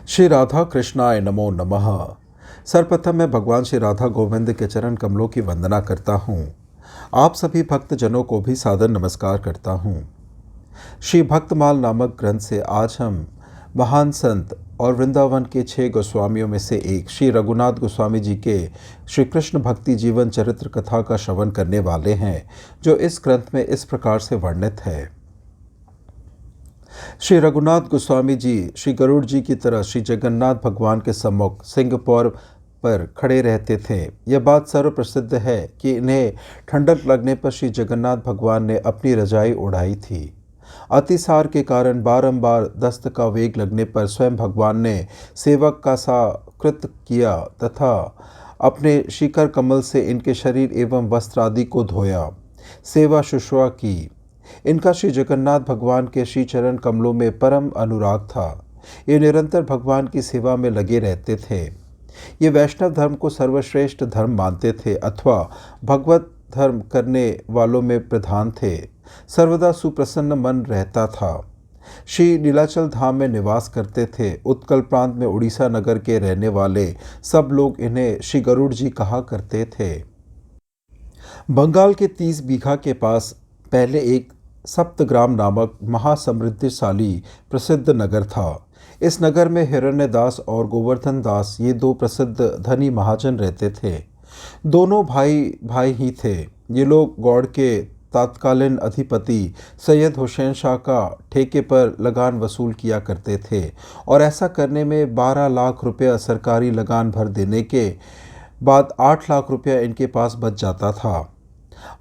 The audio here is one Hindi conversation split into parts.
श्री राधा कृष्णाय नमो नमः। सर्वप्रथम मैं भगवान श्री राधा गोविंद के चरण कमलों की वंदना करता हूँ। आप सभी भक्तजनों को भी सादर नमस्कार करता हूँ। श्री भक्तमाल नामक ग्रंथ से आज हम महान संत और वृंदावन के 6 गोस्वामियों में से एक श्री रघुनाथ गोस्वामी जी के श्री कृष्ण भक्ति जीवन चरित्र कथा का श्रवण करने वाले हैं, जो इस ग्रंथ में इस प्रकार से वर्णित है। श्री रघुनाथ गोस्वामी जी श्री गरुड़ जी की तरह श्री जगन्नाथ भगवान के सम्मुख सिंहपौर पर खड़े रहते थे। यह बात सर्व प्रसिद्ध है कि इन्हें ठंडक लगने पर श्री जगन्नाथ भगवान ने अपनी रजाई उड़ाई थी। अतिसार के कारण बारंबार दस्त का वेग लगने पर स्वयं भगवान ने सेवक का सा कृत किया तथा अपने शिखर कमल से इनके शरीर एवं वस्त्र आदि को धोया, सेवा शुश्रूषा की। इनका श्री जगन्नाथ भगवान के श्री चरण कमलों में परम अनुराग था। ये निरंतर भगवान की सेवा में लगे रहते थे। ये वैष्णव धर्म को सर्वश्रेष्ठ धर्म मानते थे अथवा भगवत धर्म करने वालों में प्रधान थे। सर्वदा सुप्रसन्न मन रहता था। श्री नीलाचल धाम में निवास करते थे। उत्कल प्रांत में उड़ीसा नगर के रहने वाले सब लोग इन्हें श्री गरुड़ जी कहा करते थे। बंगाल के 30 बीघा के पास पहले एक सप्तग्राम नामक महासमृद्धिशाली प्रसिद्ध नगर था। इस नगर में हिरण्यदास और गोवर्धन दास ये 2 प्रसिद्ध धनी महाजन रहते थे। दोनों भाई भाई ही थे। ये लोग गौड़ के तत्कालीन अधिपति सैयद हुसैन शाह का ठेके पर लगान वसूल किया करते थे और ऐसा करने में 12 लाख रुपया सरकारी लगान भर देने के बाद 8 लाख रुपया इनके पास बच जाता था।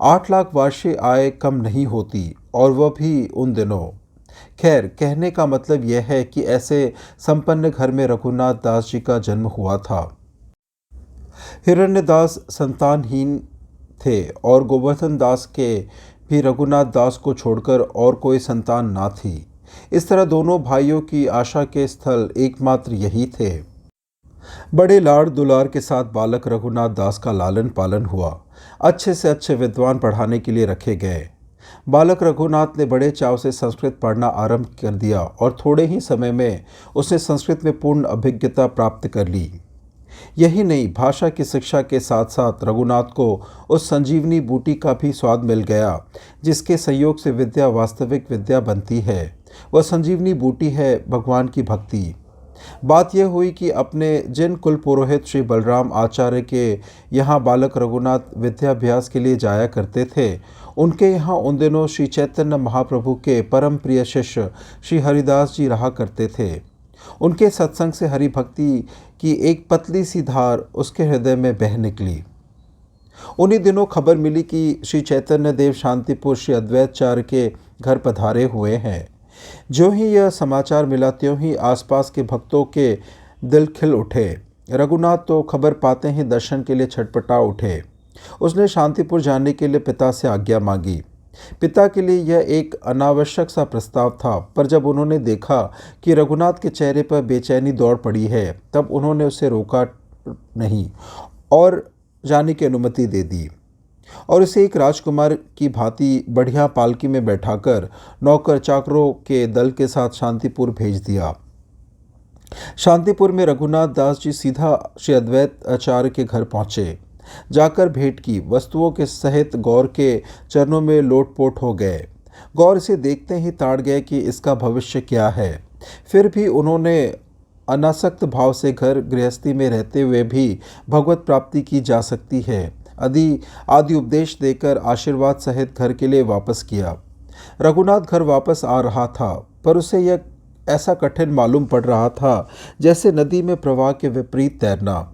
8 लाख वार्षिक आय कम नहीं होती, और वह भी उन दिनों। खैर, कहने का मतलब यह है कि ऐसे संपन्न घर में रघुनाथ दास जी का जन्म हुआ था। हिरण्यदास संतानहीन थे और गोवर्धन दास के भी रघुनाथ दास को छोड़कर और कोई संतान ना थी। इस तरह दोनों भाइयों की आशा के स्थल एकमात्र यही थे। बड़े लाड़ दुलार के साथ बालक रघुनाथ दास का लालन पालन हुआ। अच्छे से अच्छे विद्वान पढ़ाने के लिए रखे गए। बालक रघुनाथ ने बड़े चाव से संस्कृत पढ़ना आरंभ कर दिया और थोड़े ही समय में उसने संस्कृत में पूर्ण अभिज्ञता प्राप्त कर ली। यही नहीं, भाषा की शिक्षा के साथ साथ रघुनाथ को उस संजीवनी बूटी का भी स्वाद मिल गया जिसके संयोग से विद्या वास्तविक विद्या बनती है। वह संजीवनी बूटी है भगवान की भक्ति। बात यह हुई कि अपने जिन कुल पुरोहित श्री बलराम आचार्य के यहाँ बालक रघुनाथ विद्याभ्यास के लिए जाया करते थे, उनके यहाँ उन दिनों श्री चैतन्य महाप्रभु के परम प्रिय शिष्य श्री हरिदास जी रहा करते थे। उनके सत्संग से हरि भक्ति की एक पतली सी धार उसके हृदय में बह निकली। उन्हीं दिनों खबर मिली कि श्री चैतन्य देव शांतिपुर श्री अद्वैताचार्य के घर पधारे हुए हैं। जो ही यह समाचार मिला त्यों ही आसपास के भक्तों के दिल खिल उठे। रघुनाथ तो खबर पाते ही दर्शन के लिए छटपटा उठे। उसने शांतिपुर जाने के लिए पिता से आज्ञा मांगी। पिता के लिए यह एक अनावश्यक सा प्रस्ताव था, पर जब उन्होंने देखा कि रघुनाथ के चेहरे पर बेचैनी दौड़ पड़ी है, तब उन्होंने उसे रोका नहीं और जाने की अनुमति दे दी और उसे एक राजकुमार की भांति बढ़िया पालकी में बैठाकर नौकर चाकरों के दल के साथ शांतिपुर भेज दिया। शांतिपुर में रघुनाथ दास जी सीधा श्री अद्वैत आचार्य के घर पहुँचे। जाकर भेंट की, वस्तुओं के सहित गौर के चरणों में लोटपोट हो गए। गौर इसे देखते ही ताड़ गए कि इसका भविष्य क्या है। फिर भी उन्होंने अनासक्त भाव से घर गृहस्थी में रहते हुए भी भगवत प्राप्ति की जा सकती है आदि उपदेश देकर आशीर्वाद सहित घर के लिए वापस किया। रघुनाथ घर वापस आ रहा था, पर उसे यह ऐसा कठिन मालूम पड़ रहा था जैसे नदी में प्रवाह के विपरीत तैरना।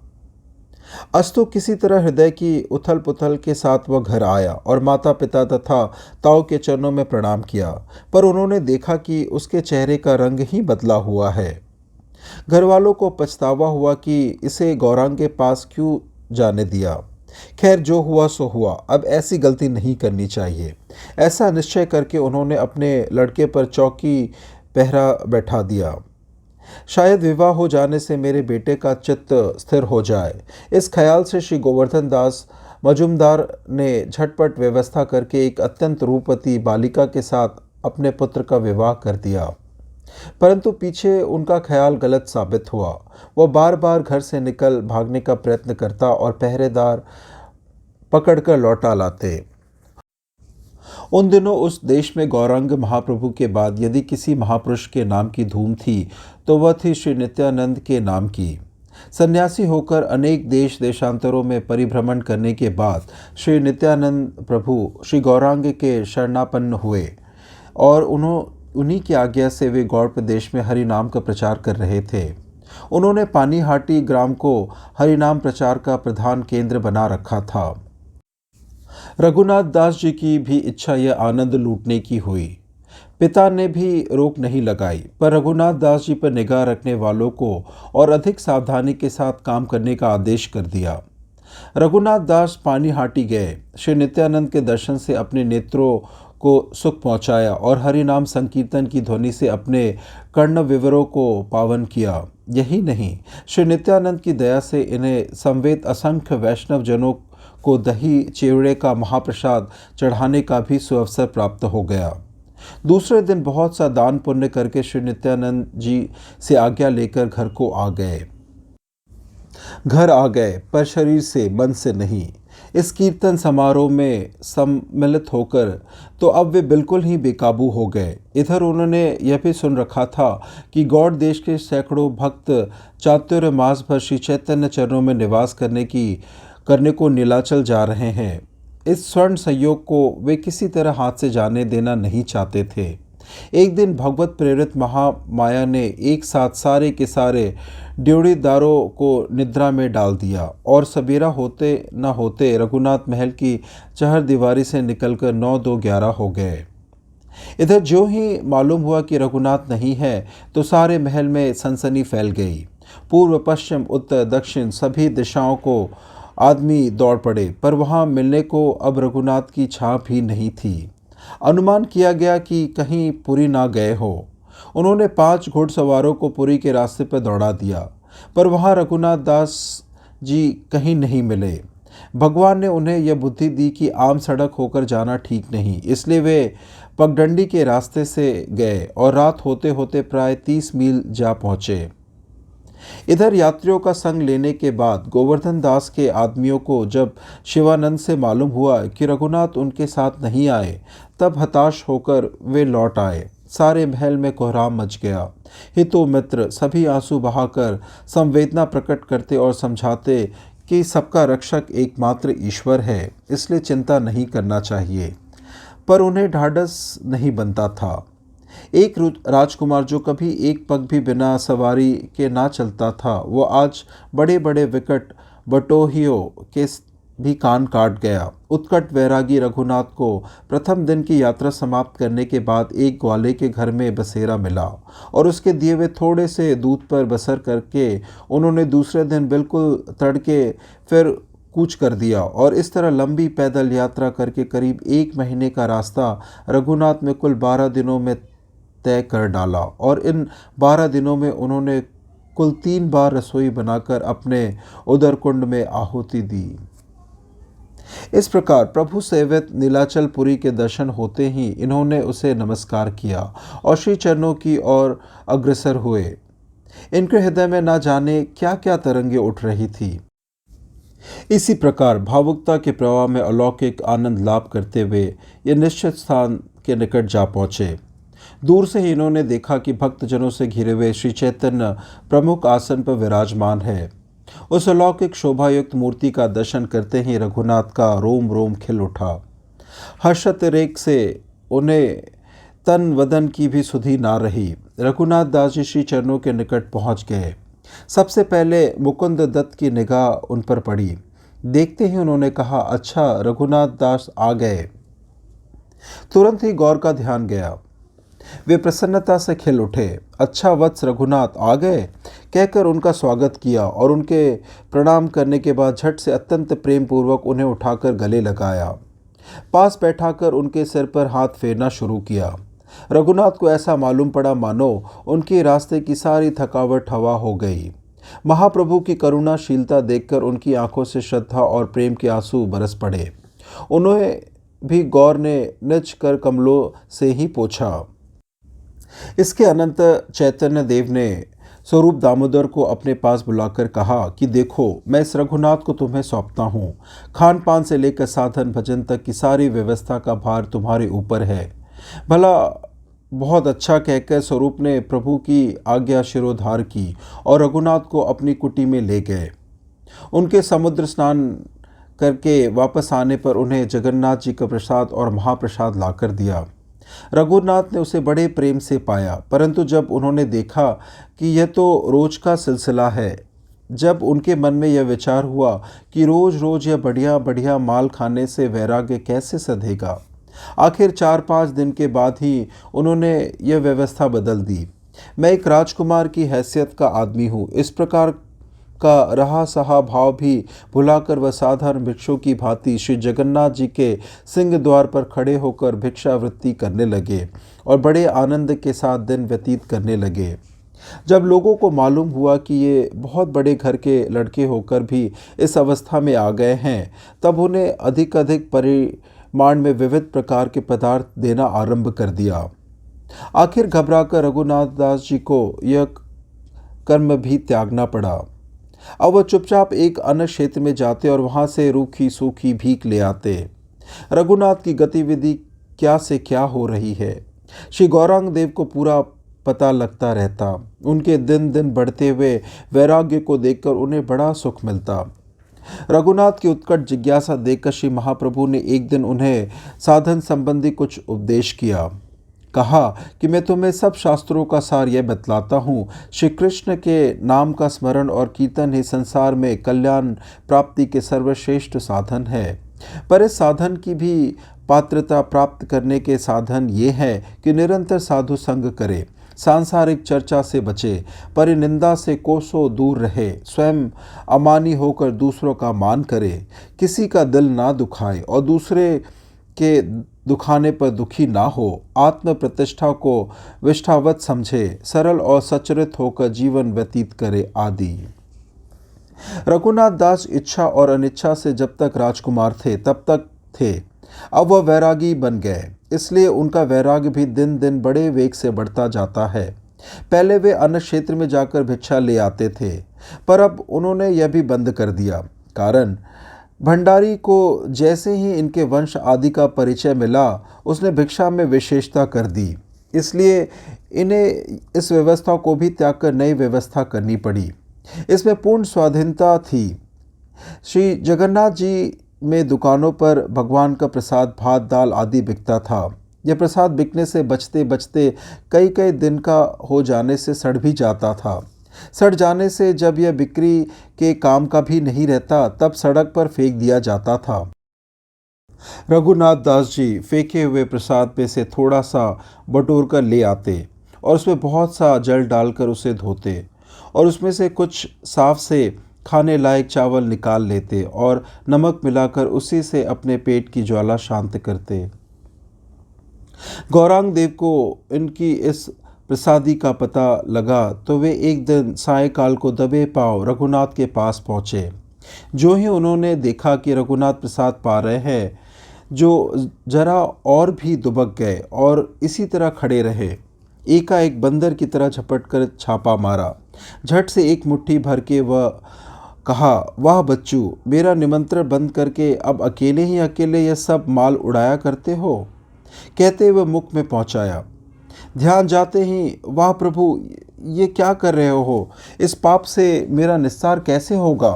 अस्तु किसी तरह हृदय की उथल पुथल के साथ वह घर आया और माता पिता तथा ताऊ के चरणों में प्रणाम किया, पर उन्होंने देखा कि उसके चेहरे का रंग ही बदला हुआ है। घर वालों को पछतावा हुआ कि इसे गौरांग के पास क्यों जाने दिया। खैर, जो हुआ सो हुआ, अब ऐसी गलती नहीं करनी चाहिए। ऐसा निश्चय करके उन्होंने अपने लड़के पर चौकी पहरा बैठा दिया। शायद विवाह हो जाने से मेरे बेटे का चित्त स्थिर हो जाए। इस ख्याल से श्री गोवर्धन दास मजुमदार ने झटपट व्यवस्था करके एक अत्यंत रूपवती बालिका के साथ अपने पुत्र का विवाह कर दिया। परंतु पीछे उनका ख्याल गलत साबित हुआ। वह बार बार घर से निकल भागने का प्रयत्न करता और पहरेदार पकड़कर लौटा लाते। उन दिनों उस देश में गौरांग महाप्रभु के बाद यदि किसी महापुरुष के नाम की धूम थी तो वह थी श्री नित्यानंद के नाम की। सन्यासी होकर अनेक देश देशांतरों में परिभ्रमण करने के बाद श्री नित्यानंद प्रभु श्री गौरांग के शरणापन्न हुए और उन्हीं की आज्ञा से वे गौड़ प्रदेश में हरि नाम का प्रचार कर रहे थे। उन्होंने पानीहाटी ग्राम को हरिनाम प्रचार का प्रधान केंद्र बना रखा था। रघुनाथ दास जी की भी इच्छा यह आनंद लूटने की हुई। पिता ने भी रोक नहीं लगाई, पर रघुनाथ दास जी पर निगाह रखने वालों को और अधिक सावधानी के साथ काम करने का आदेश कर दिया। रघुनाथ दास पानीहाटी गए, श्री नित्यानंद के दर्शन से अपने नेत्रों को सुख पहुंचाया और हरिनाम संकीर्तन की ध्वनि से अपने कर्ण विवरों को पावन किया। यही नहीं, श्री नित्यानंद की दया से इन्हें समवेत असंख्य वैष्णव जनों को दही चिवड़े का महाप्रसाद चढ़ाने का भी सुअवसर प्राप्त हो गया। दूसरे दिन बहुत सा दान पुण्य करके श्री नित्यानंद जी से आज्ञा लेकर घर आ गए, पर शरीर से मन से नहीं। इस कीर्तन समारोह में सम्मिलित होकर तो अब वे बिल्कुल ही बेकाबू हो गए। इधर उन्होंने यह भी सुन रखा था कि गौड़ देश के सैकड़ों भक्त चातुर्मास भर श्री चैतन्य चरणों में निवास करने को नीलाचल जा रहे हैं। इस स्वर्ण संयोग को वे किसी तरह हाथ से जाने देना नहीं चाहते थे। एक दिन भगवत प्रेरित महामाया ने एक साथ सारे के सारे ड्योढ़ीदारों को निद्रा में डाल दिया और सबेरा होते न होते रघुनाथ महल की चहरदीवारी से निकलकर 9-2-11 हो गए। इधर जो ही मालूम हुआ कि रघुनाथ नहीं है तो सारे महल में सनसनी फैल गई। पूर्व पश्चिम उत्तर दक्षिण सभी दिशाओं को आदमी दौड़ पड़े, पर वहां मिलने को अब रघुनाथ की छाप ही नहीं थी। अनुमान किया गया कि कहीं पुरी ना गए हो। उन्होंने 5 घुड़सवारों को पुरी के रास्ते पर दौड़ा दिया, पर वहां रघुनाथ दास जी कहीं नहीं मिले। भगवान ने उन्हें यह बुद्धि दी कि आम सड़क होकर जाना ठीक नहीं, इसलिए वे पगडंडी के रास्ते से गए और रात होते होते प्राय 30 मील जा पहुंचे। इधर यात्रियों का संग लेने के बाद गोवर्धन दास के आदमियों को जब शिवानंद से मालूम हुआ कि रघुनाथ उनके साथ नहीं आए, तब हताश होकर वे लौट आए। सारे महल में कोहराम मच गया। हितो मित्र सभी आंसू बहाकर संवेदना प्रकट करते और समझाते कि सबका रक्षक एकमात्र ईश्वर है, इसलिए चिंता नहीं करना चाहिए। पर उन्हें ढाढ़स नहीं बनता था। एक राजकुमार जो कभी एक पग भी बिना सवारी के ना चलता था, वो आज बड़े बड़े विकट बटोहियों के भी कान काट गया। उत्कट वैरागी रघुनाथ को प्रथम दिन की यात्रा समाप्त करने के बाद एक ग्वाले के घर में बसेरा मिला और उसके दिए हुए थोड़े से दूध पर बसर करके उन्होंने दूसरे दिन बिल्कुल तड़के फिर कूच कर दिया और इस तरह लंबी पैदल यात्रा करके करीब 1 महीने का रास्ता रघुनाथ में कुल 12 दिनों में तय कर डाला और इन 12 दिनों में उन्होंने कुल 3 बार रसोई बनाकर अपने उदरकुंड में आहुति दी। इस प्रकार प्रभु सेवित नीलाचलपुरी के दर्शन होते ही इन्होंने उसे नमस्कार किया और श्री चरणों की ओर अग्रसर हुए। इनके हृदय में ना जाने क्या क्या तरंगे उठ रही थी। इसी प्रकार भावुकता के प्रवाह में अलौकिक आनंद लाभ करते हुए ये निश्चित स्थान के निकट जा पहुँचे। दूर से ही इन्होंने देखा कि भक्तजनों से घिरे हुए श्री चैतन्य प्रमुख आसन पर विराजमान है। उस अलौकिक शोभायुक्त मूर्ति का दर्शन करते ही रघुनाथ का रोम रोम खिल उठा। हर्षातिरेक से उन्हें तन वदन की भी सुधि ना रही। रघुनाथ दास जी श्री चरणों के निकट पहुंच गए। सबसे पहले मुकुंद दत्त की निगाह उन पर पड़ी। देखते ही उन्होंने कहा, अच्छा रघुनाथ दास आ गए। तुरंत ही गौर का ध्यान गया। वे प्रसन्नता से खिल उठे। अच्छा वत्स रघुनाथ आ गए कहकर उनका स्वागत किया और उनके प्रणाम करने के बाद झट से अत्यंत प्रेम पूर्वक उन्हें उठाकर गले लगाया। पास बैठाकर उनके सिर पर हाथ फेरना शुरू किया। रघुनाथ को ऐसा मालूम पड़ा मानो उनके रास्ते की सारी थकावट हवा हो गई। महाप्रभु की करुणाशीलता देखकर उनकी आंखों से श्रद्धा और प्रेम के आंसू बरस पड़े। उन्हें भी गौर ने निच कर कमलों से ही पूछा, इसके अनंत चैतन्य देव ने स्वरूप दामोदर को अपने पास बुलाकर कहा कि देखो, मैं इस रघुनाथ को तुम्हें सौंपता हूँ। खान पान से लेकर साधन भजन तक की सारी व्यवस्था का भार तुम्हारे ऊपर है। भला बहुत अच्छा कहकर स्वरूप ने प्रभु की आज्ञा शिरोधार की और रघुनाथ को अपनी कुटी में ले गए। उनके समुद्र स्नान करके वापस आने पर उन्हें जगन्नाथ जी का प्रसाद और महाप्रसाद लाकर दिया। रघुनाथ ने उसे बड़े प्रेम से पाया, परंतु जब उन्होंने देखा कि यह तो रोज का सिलसिला है, जब उनके मन में यह विचार हुआ कि रोज रोज यह बढ़िया बढ़िया माल खाने से वैराग्य कैसे सधेगा, आखिर 4-5 दिन के बाद ही उन्होंने यह व्यवस्था बदल दी। मैं एक राजकुमार की हैसियत का आदमी हूँ, इस प्रकार का रहा सहा भाव भी भुलाकर वह साधारण भिक्षु की भांति श्री जगन्नाथ जी के सिंह द्वार पर खड़े होकर भिक्षावृत्ति करने लगे और बड़े आनंद के साथ दिन व्यतीत करने लगे। जब लोगों को मालूम हुआ कि ये बहुत बड़े घर के लड़के होकर भी इस अवस्था में आ गए हैं, तब उन्हें अधिक अधिक परिमाण में विविध प्रकार के पदार्थ देना आरंभ कर दिया। आखिर घबराकर रघुनाथ दास जी को यह कर्म भी त्यागना पड़ा। अब वह चुपचाप एक अन्य क्षेत्र में जाते और वहां से रूखी सूखी भीख ले आते। रघुनाथ की गतिविधि क्या से क्या हो रही है, श्री गौरांग देव को पूरा पता लगता रहता। उनके दिन दिन बढ़ते हुए वैराग्य को देखकर उन्हें बड़ा सुख मिलता। रघुनाथ की उत्कट जिज्ञासा देखकर श्री महाप्रभु ने एक दिन उन्हें साधन संबंधी कुछ उपदेश किया। कहा कि मैं तुम्हें सब शास्त्रों का सार यह बतलाता हूँ, श्री कृष्ण के नाम का स्मरण और कीर्तन ही संसार में कल्याण प्राप्ति के सर्वश्रेष्ठ साधन है। पर इस साधन की भी पात्रता प्राप्त करने के साधन ये है कि निरंतर साधु संग करे, सांसारिक चर्चा से बचे, परिनिंदा से कोसों दूर रहे, स्वयं अमानी होकर दूसरों का मान करे, किसी का दिल ना दुखाए और दूसरे के दुखाने पर दुखी ना हो, आत्म प्रतिष्ठा को विष्ठावत समझे, सरल और सचरित होकर जीवन व्यतीत करे आदि। रघुनाथ दास इच्छा और अनिच्छा से जब तक राजकुमार थे तब तक थे। अब वह वैरागी बन गए, इसलिए उनका वैराग्य भी दिन दिन बड़े वेग से बढ़ता जाता है। पहले वे अन्य क्षेत्र में जाकर भिक्षा ले आते थे, पर अब उन्होंने यह भी बंद कर दिया। कारण भंडारी को जैसे ही इनके वंश आदि का परिचय मिला, उसने भिक्षा में विशेषता कर दी, इसलिए इन्हें इस व्यवस्था को भी त्याग कर नई व्यवस्था करनी पड़ी। इसमें पूर्ण स्वाधीनता थी। श्री जगन्नाथ जी में दुकानों पर भगवान का प्रसाद भात दाल आदि बिकता था। यह प्रसाद बिकने से बचते बचते कई कई दिन का हो जाने से सड़ भी जाता था। सड़ जाने से जब यह बिक्री के काम का भी नहीं रहता, तब सड़क पर फेंक दिया जाता था। रघुनाथ दास जी फेंके हुए प्रसाद में से थोड़ा सा बटोर कर ले आते और उसमें बहुत सा जल डालकर उसे धोते और उसमें से कुछ साफ से खाने लायक चावल निकाल लेते और नमक मिलाकर उसी से अपने पेट की ज्वाला शांत करते। गौरांग देव को इनकी इस प्रसादी का पता लगा तो वे एक दिन सायंकाल को दबे पांव रघुनाथ के पास पहुँचे। जो ही उन्होंने देखा कि रघुनाथ प्रसाद पा रहे हैं, जो जरा और भी दुबक गए और इसी तरह खड़े रहे। एकाएक बंदर की तरह झपट कर छापा मारा। झट से एक मुट्ठी भर के वह कहा, वाह बच्चू, मेरा निमंत्रण बंद करके अब अकेले ही अकेले यह सब माल उड़ाया करते हो। कहते हुए मुख में पहुंचाया। ध्यान जाते ही, वाह प्रभु, ये क्या कर रहे हो, इस पाप से मेरा निस्तार कैसे होगा,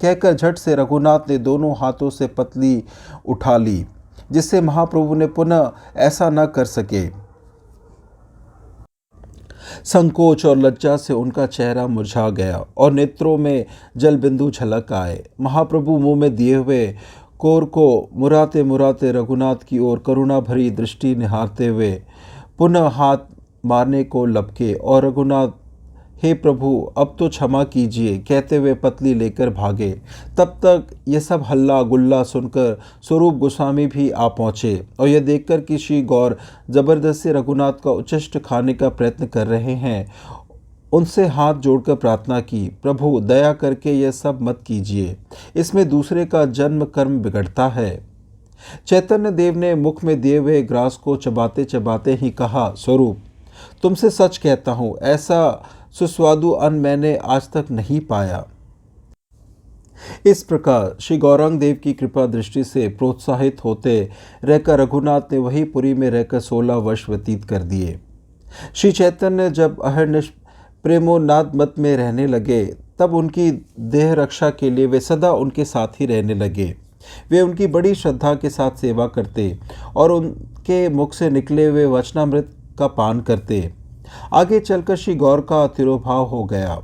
कहकर झट से रघुनाथ ने दोनों हाथों से पतली उठा ली, जिससे महाप्रभु ने पुनः ऐसा न कर सके। संकोच और लज्जा से उनका चेहरा मुरझा गया और नेत्रों में जल बिंदु झलक आए। महाप्रभु मुंह में दिए हुए कोर को मुराते मुराते रघुनाथ की ओर करुणा भरी दृष्टि निहारते हुए पुनः हाथ मारने को लपके और रघुनाथ, हे प्रभु, अब तो क्षमा कीजिए, कहते हुए पतली लेकर भागे। तब तक ये सब हल्ला गुल्ला सुनकर स्वरूप गोस्वामी भी आ पहुँचे और यह देखकर कि श्री गौर जबरदस्ती रघुनाथ का उच्छिष्ट खाने का प्रयत्न कर रहे हैं, उनसे हाथ जोड़कर प्रार्थना की, प्रभु दया करके यह सब मत कीजिए, इसमें दूसरे का जन्म कर्म बिगड़ता है। चैतन्य देव ने मुख में दिए हुए ग्रास को चबाते चबाते ही कहा, स्वरूप, तुमसे सच कहता हूँ, ऐसा सुस्वादु अन्न मैंने आज तक नहीं पाया। इस प्रकार श्री गौरांग देव की कृपा दृष्टि से प्रोत्साहित होते रहकर रघुनाथ ने वही पुरी में रहकर 16 वर्ष व्यतीत कर दिए। श्री चैतन्य जब अहर्निश प्रेमोन्माद मत में रहने लगे, तब उनकी देह रक्षा के लिए वे सदा उनके साथ ही रहने लगे। वे उनकी बड़ी श्रद्धा के साथ सेवा करते और उनके मुख से निकले हुए वचनामृत का पान करते। आगे चलकर श्री गौर का तिरोभाव हो गया,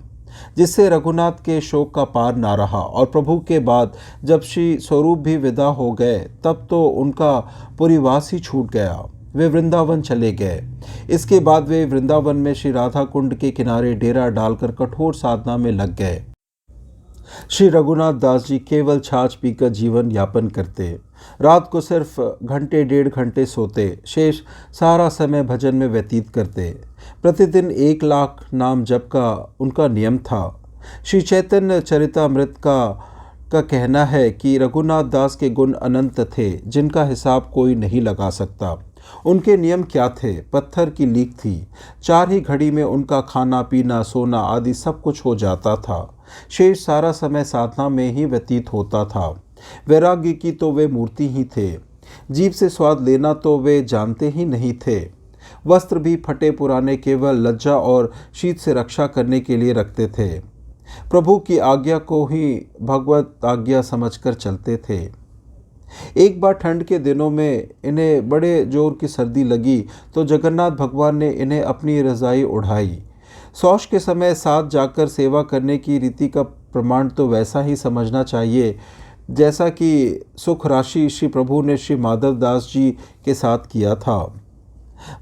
जिससे रघुनाथ के शोक का पार ना रहा, और प्रभु के बाद जब श्री स्वरूप भी विदा हो गए, तब तो उनका पुरीवास ही छूट गया। वे वृंदावन चले गए। इसके बाद वे वृंदावन में श्री राधा कुंड के किनारे डेरा डालकर कठोर साधना में लग गए। श्री रघुनाथ दास जी केवल छाछ पीकर जीवन यापन करते। रात को सिर्फ घंटे 1.5 घंटे सोते, शेष सारा समय भजन में व्यतीत करते। प्रतिदिन 1 लाख नाम जप का उनका नियम था। श्री चैतन्य चरितामृत का कहना है कि रघुनाथ दास के गुण अनंत थे, जिनका हिसाब कोई नहीं लगा सकता। उनके नियम क्या थे? पत्थर की लीक थी। 4 ही घड़ी में उनका खाना पीना सोना आदि सब कुछ हो जाता था। शेष सारा समय साधना में ही व्यतीत होता था। वैराग्य की तो वे मूर्ति ही थे। जीभ से स्वाद लेना तो वे जानते ही नहीं थे। वस्त्र भी फटे पुराने केवल लज्जा और शीत से रक्षा करने के लिए रखते थे। प्रभु की आज्ञा को ही भगवत आज्ञा समझकर चलते थे। एक बार ठंड के दिनों में इन्हें बड़े जोर की सर्दी लगी, तो जगन्नाथ भगवान ने इन्हें अपनी रज़ाई ओढ़ाई। शौच के समय साथ जाकर सेवा करने की रीति का प्रमाण तो वैसा ही समझना चाहिए जैसा कि सुख राशि श्री प्रभु ने श्री माधव दास जी के साथ किया था।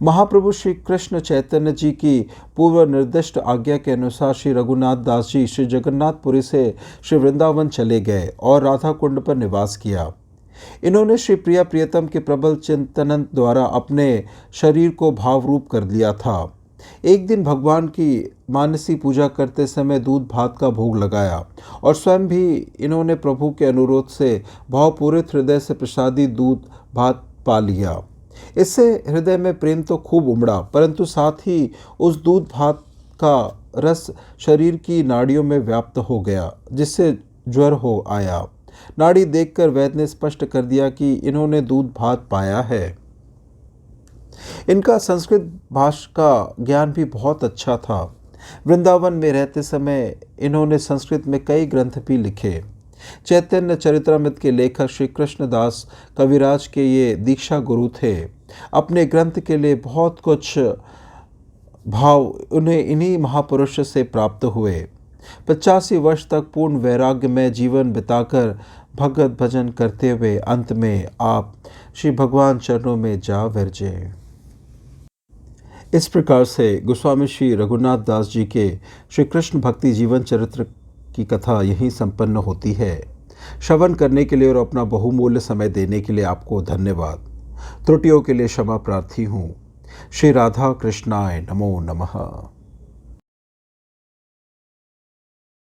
महाप्रभु श्री कृष्ण चैतन्य जी की पूर्व निर्दिष्ट आज्ञा के अनुसार श्री रघुनाथ दास जी श्री जगन्नाथपुरी से श्री वृंदावन चले गए और राधा कुंड पर निवास किया। इन्होंने श्री प्रिया प्रियतम के प्रबल चिंतन द्वारा अपने शरीर को भाव रूप कर लिया था। एक दिन भगवान की मानसी पूजा करते समय दूध भात का भोग लगाया और स्वयं भी इन्होंने प्रभु के अनुरोध से भावपूरित हृदय से प्रसादी दूध भात पा लिया। इससे हृदय में प्रेम तो खूब उमड़ा, परंतु साथ ही उस दूध भात का रस शरीर की नाड़ियों में व्याप्त हो गया, जिससे ज्वर हो आया। नाड़ी देखकर वैद्य ने स्पष्ट कर दिया कि इन्होंने दूध भात पाया है। इनका संस्कृत भाषा का ज्ञान भी बहुत अच्छा था। वृंदावन में रहते समय इन्होंने संस्कृत में कई ग्रंथ भी लिखे। चैतन्य चरितामृत के लेखक श्री कृष्णदास कविराज के ये दीक्षा गुरु थे। अपने ग्रंथ के लिए बहुत कुछ भाव उन्हें इन्हीं महापुरुष से प्राप्त हुए। 85 वर्ष तक पूर्ण वैराग्य में जीवन बिताकर भगत भजन करते हुए अंत में आप श्री भगवान चरणों में जा विरजे। इस प्रकार से गोस्वामी श्री रघुनाथ दास जी के श्री कृष्ण भक्ति जीवन चरित्र की कथा यहीं संपन्न होती है। श्रवण करने के लिए और अपना बहुमूल्य समय देने के लिए आपको धन्यवाद। त्रुटियों के लिए क्षमा प्रार्थी हूँ। श्री राधा कृष्णाय नमो नमः।